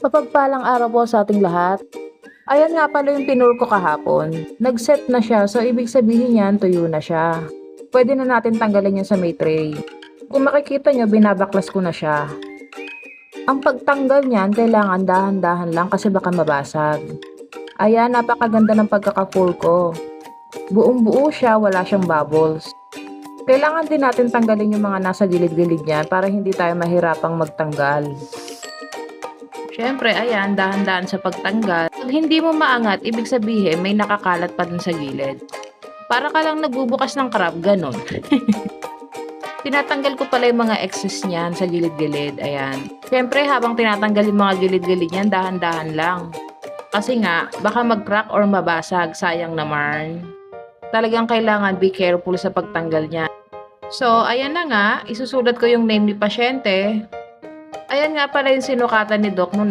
Mapagpalang araw po sa ating lahat. Ayan nga pala yung pinur ko kahapon. Nag-set na siya, so ibig sabihin niyan tuyo na siya. Pwede na natin tanggalin yan sa may tray. Kung makikita nyo, binabaklas ko na siya. Ang pagtanggal niyan, kailangan dahan-dahan lang kasi baka mabasag. Ayan, napakaganda ng pagkaka-pour ko. Buong buo siya, wala siyang bubbles. Kailangan din natin tanggalin yung mga nasa gilid-gilid niyan para hindi tayo mahirapang magtanggal. Siyempre, ayan, dahan-dahan sa pagtanggal. Pag hindi mo maangat, ibig sabihin may nakakalat pa dun sa gilid. Para ka lang nagbubukas ng crab, ganun. Tinatanggal ko pala yung mga excess niyan sa gilid-gilid, ayan. Siyempre, habang tinatanggal yung mga gilid-gilid niyan, dahan-dahan lang. Kasi nga, baka mag-crack or mabasag, sayang naman. Talagang kailangan be careful sa pagtanggal niya. So, ayan na nga, isusulat ko yung name ni pasyente. Ayan nga pala yung sinukatan ni Doc nung